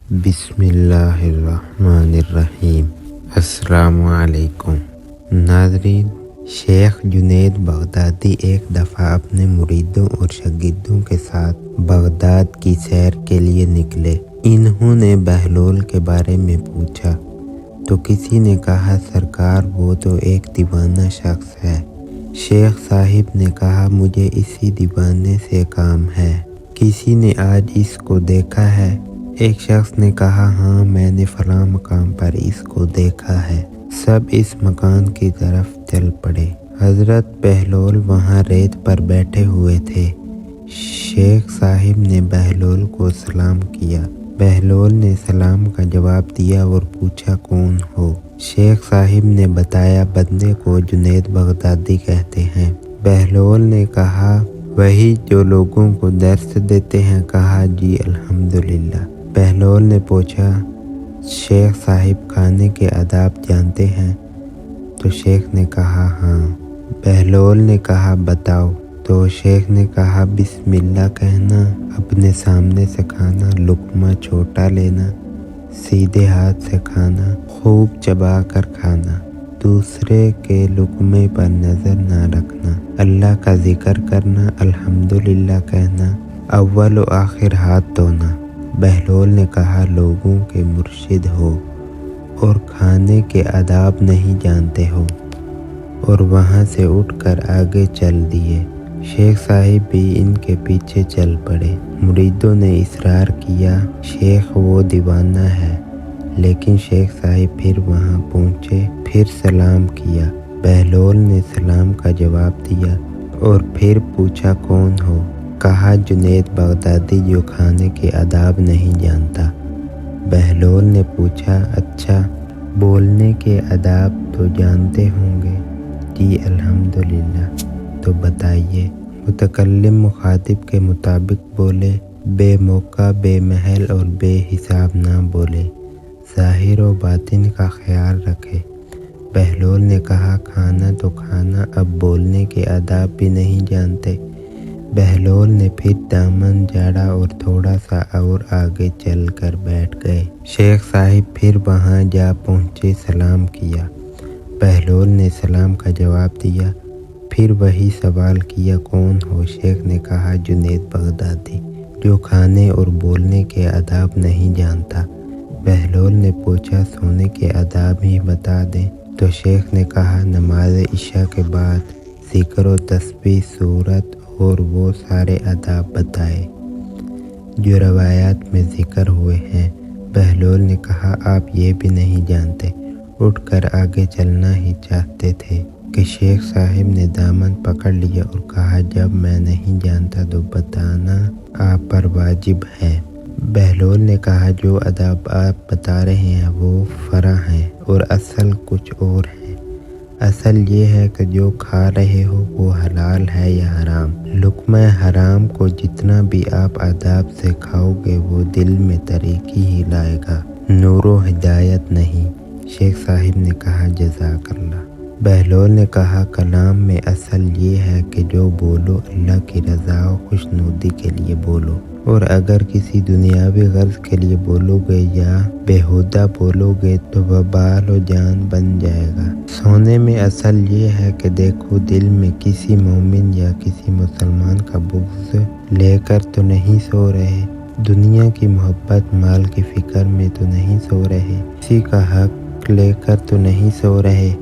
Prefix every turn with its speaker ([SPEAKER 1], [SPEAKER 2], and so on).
[SPEAKER 1] بسم اللہ الرحمن الرحیم۔ السلام علیکم ناظرین، شیخ جنید بغدادی ایک دفعہ اپنے مریدوں اور شاگردوں کے ساتھ بغداد کی سیر کے لیے نکلے۔ انہوں نے بہلول کے بارے میں پوچھا تو کسی نے کہا سرکار وہ تو ایک دیوانہ شخص ہے۔ شیخ صاحب نے کہا مجھے اسی دیوانے سے کام ہے، کسی نے آج اس کو دیکھا ہے؟ ایک شخص نے کہا ہاں میں نے فلاں مقام پر اس کو دیکھا ہے۔ سب اس مکان کی طرف چل پڑے۔ حضرت بہلول وہاں ریت پر بیٹھے ہوئے تھے۔ شیخ صاحب نے بہلول کو سلام کیا۔ بہلول نے سلام کا جواب دیا اور پوچھا کون ہو؟ شیخ صاحب نے بتایا بندے کو جنید بغدادی کہتے ہیں۔ بہلول نے کہا وہی جو لوگوں کو درس دیتے ہیں؟ کہا جی الحمدللہ۔ بہلول نے پوچھا شیخ صاحب کھانے کے آداب جانتے ہیں؟ تو شیخ نے کہا ہاں۔ بہلول نے کہا بتاؤ۔ تو شیخ نے کہا بسم اللہ کہنا، اپنے سامنے سے کھانا، لقمہ چھوٹا لینا، سیدھے ہاتھ سے کھانا، خوب چبا کر کھانا، دوسرے کے لقمے پر نظر نہ رکھنا، اللہ کا ذکر کرنا، الحمدللہ کہنا، اول و آخر ہاتھ دھونا۔ بہلول نے کہا لوگوں کے مرشد ہو اور کھانے کے آداب نہیں جانتے ہو، اور وہاں سے اٹھ کر آگے چل دیے۔ شیخ صاحب بھی ان کے پیچھے چل پڑے۔ مریدوں نے اصرار کیا شیخ وہ دیوانہ ہے، لیکن شیخ صاحب پھر وہاں پہنچے، پھر سلام کیا۔ بہلول نے سلام کا جواب دیا اور پھر پوچھا کون ہو؟ کہا جنید بغدادی جو کھانے کے آداب نہیں جانتا۔ بہلول نے پوچھا اچھا بولنے کے آداب تو جانتے ہوں گے؟ جی الحمدللہ۔ تو بتائیے۔ متکلم مخاطب کے مطابق بولے، بے موقع، بے محل اور بے حساب نہ بولے، ظاہر و باطن کا خیال رکھے۔ بہلول نے کہا کھانا تو کھانا، اب بولنے کے آداب بھی نہیں جانتے؟ بہلول نے پھر دامن جھاڑا اور تھوڑا سا اور آگے چل کر بیٹھ گئے۔ شیخ صاحب پھر وہاں جا پہنچے، سلام کیا۔ بہلول نے سلام کا جواب دیا، پھر وہی سوال کیا کون ہو؟ شیخ نے کہا جنید بغدادی جو کھانے اور بولنے کے آداب نہیں جانتا۔ بہلول نے پوچھا سونے کے آداب ہی بتا دیں؟ تو شیخ نے کہا نماز عشاء کے بعد ذکر و تسبیح، سورت اور وہ سارے آداب بتائے جو روایات میں ذکر ہوئے ہیں۔ بہلول نے کہا آپ یہ بھی نہیں جانتے؟ اٹھ کر آگے چلنا ہی چاہتے تھے کہ شیخ صاحب نے دامن پکڑ لیا اور کہا جب میں نہیں جانتا تو بتانا آپ پر واجب ہے۔ بہلول نے کہا جو آداب آپ بتا رہے ہیں وہ فرع ہیں اور اصل کچھ اور ہے۔ اصل یہ ہے کہ جو کھا رہے ہو وہ حلال ہے یا حرام۔ لقمہ حرام کو جتنا بھی آپ آداب سے کھاؤ گے وہ دل میں تاریکی ہی لائے گا، نور و ہدایت نہیں۔ شیخ صاحب نے کہا جزاک اللہ۔ بہلول نے کہا کلام میں اصل یہ ہے کہ جو بولو اللہ کی رضا و خوشنودی کے لیے بولو، اور اگر کسی دنیاوی غرض کے لیے بولو گے یا بیہودہ بولو گے تو وبال و جان بن جائے گا۔ سونے میں اصل یہ ہے کہ دیکھو دل میں کسی مومن یا کسی مسلمان کا بغض لے کر تو نہیں سو رہے، دنیا کی محبت مال کی فکر میں تو نہیں سو رہے، کسی کا حق لے کر تو نہیں سو رہے،